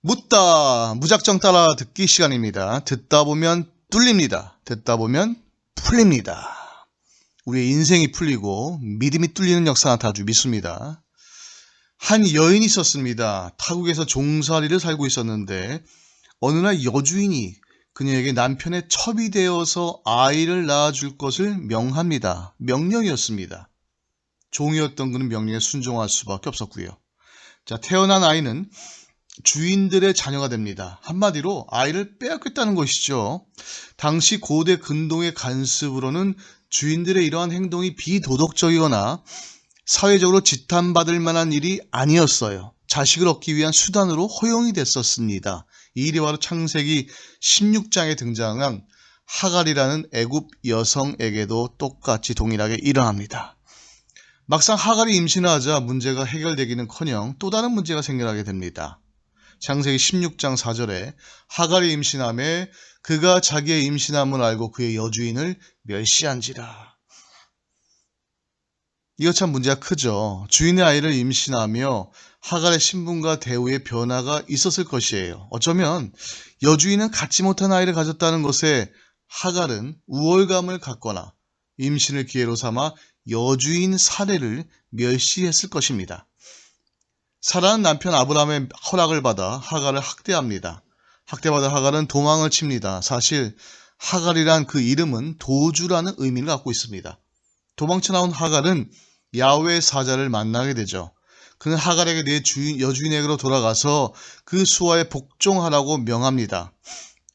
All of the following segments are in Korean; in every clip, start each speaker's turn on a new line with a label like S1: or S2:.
S1: 묻다 무작정 따라 듣기 시간입니다. 듣다 보면 뚫립니다. 듣다 보면 풀립니다. 우리의 인생이 풀리고 믿음이 뚫리는 역사가 아주 믿습니다. 한 여인이 있었습니다. 타국에서 종살이를 살고 있었는데 어느 날 여주인이 그녀에게 남편의 첩이 되어서 아이를 낳아줄 것을 명합니다. 명령이었습니다. 종이었던 그는 명령에 순종할 수밖에 없었고요. 자, 태어난 아이는 주인들의 자녀가 됩니다. 한마디로 아이를 빼앗겼다는 것이죠. 당시 고대 근동의 관습으로는 주인들의 이러한 행동이 비도덕적이거나 사회적으로 지탄받을 만한 일이 아니었어요. 자식을 얻기 위한 수단으로 허용이 됐었습니다. 이 일이 바로 창세기 16장에 등장한 하갈이라는 애굽 여성에게도 똑같이 동일하게 일어납니다. 막상 하갈이 임신을 하자 문제가 해결되기는커녕 또 다른 문제가 생겨나게 됩니다. 창세기 16장 4절에 하갈이 임신함에 그가 자기의 임신함을 알고 그의 여주인을 멸시한지라. 이거 참 문제가 크죠. 주인의 아이를 임신하며 하갈의 신분과 대우의 변화가 있었을 것이에요. 어쩌면 여주인은 갖지 못한 아이를 가졌다는 것에 하갈은 우월감을 갖거나 임신을 기회로 삼아 여주인 사례를 멸시했을 것입니다. 사라는 남편 아브라함의 허락을 받아 하갈을 학대합니다. 학대받아 하갈은 도망을 칩니다. 사실 하갈이란 그 이름은 도주라는 의미를 갖고 있습니다. 도망쳐 나온 하갈은 야훼 사자를 만나게 되죠. 그는 하갈에게 내 여주인에게로 돌아가서 그 수하에 복종하라고 명합니다.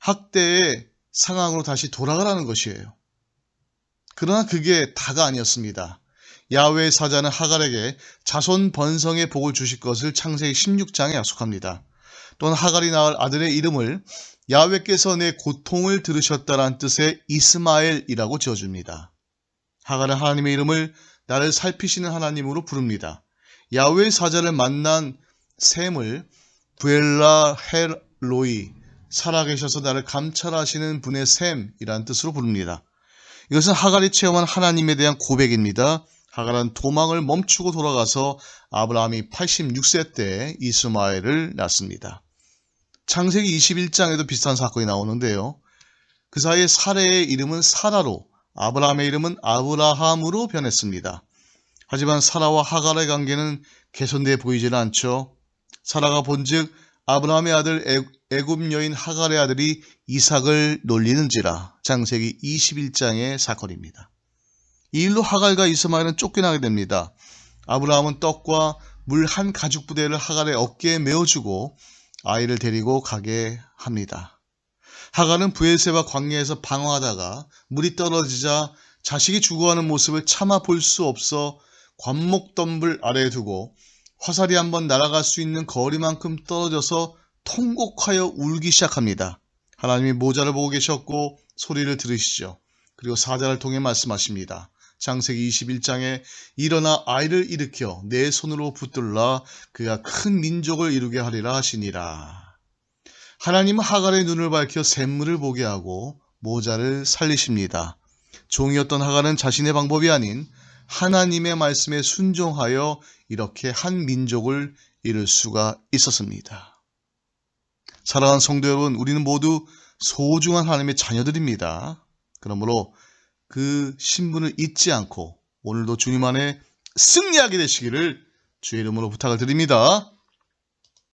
S1: 학대의 상황으로 다시 돌아가라는 것이에요. 그러나 그게 다가 아니었습니다. 야훼 사자는 하갈에게 자손 번성의 복을 주실 것을 창세기 16장에 약속합니다. 또한 하갈이 낳을 아들의 이름을 야훼께서 내 고통을 들으셨다라는 뜻의 이스마엘이라고 지어줍니다. 하갈은 하나님의 이름을 나를 살피시는 하나님으로 부릅니다. 야훼 사자를 만난 셈을 부엘라 헬로이, 살아계셔서 나를 감찰하시는 분의 셈이라는 뜻으로 부릅니다. 이것은 하갈이 체험한 하나님에 대한 고백입니다. 하갈은 도망을 멈추고 돌아가서 아브라함이 86세 때 이스마엘을 낳습니다. 창세기 21장에도 비슷한 사건이 나오는데요. 그 사이에 사레의 이름은 사라로, 아브라함의 이름은 아브라함으로 변했습니다. 하지만 사라와 하갈의 관계는 개선되어 보이지는 않죠. 사라가 본즉 아브라함의 아들 애굽 여인 하갈의 아들이 이삭을 놀리는지라. 창세기 21장의 사건입니다. 이 일로 하갈과 이스마엘은 쫓겨나게 됩니다. 아브라함은 떡과 물 한 가죽 부대를 하갈의 어깨에 메어주고 아이를 데리고 가게 합니다. 하갈은 브엘세바 광야에서 방황하다가 물이 떨어지자 자식이 죽어가는 모습을 참아 볼 수 없어 관목덤불 아래에 두고 화살이 한번 날아갈 수 있는 거리만큼 떨어져서 통곡하여 울기 시작합니다. 하나님이 모자를 보고 계셨고 소리를 들으시죠. 그리고 사자를 통해 말씀하십니다. 창세기 21장에 일어나 아이를 일으켜 내 손으로 붙들라 그가 큰 민족을 이루게 하리라 하시니라. 하나님은 하갈의 눈을 밝혀 샘물을 보게 하고 모자를 살리십니다. 종이었던 하갈은 자신의 방법이 아닌 하나님의 말씀에 순종하여 이렇게 한 민족을 이룰 수가 있었습니다. 사랑하는 성도 여러분, 우리는 모두 소중한 하나님의 자녀들입니다. 그러므로 그 신분을 잊지 않고 오늘도 주님 안에 승리하게 되시기를 주의 이름으로 부탁을 드립니다.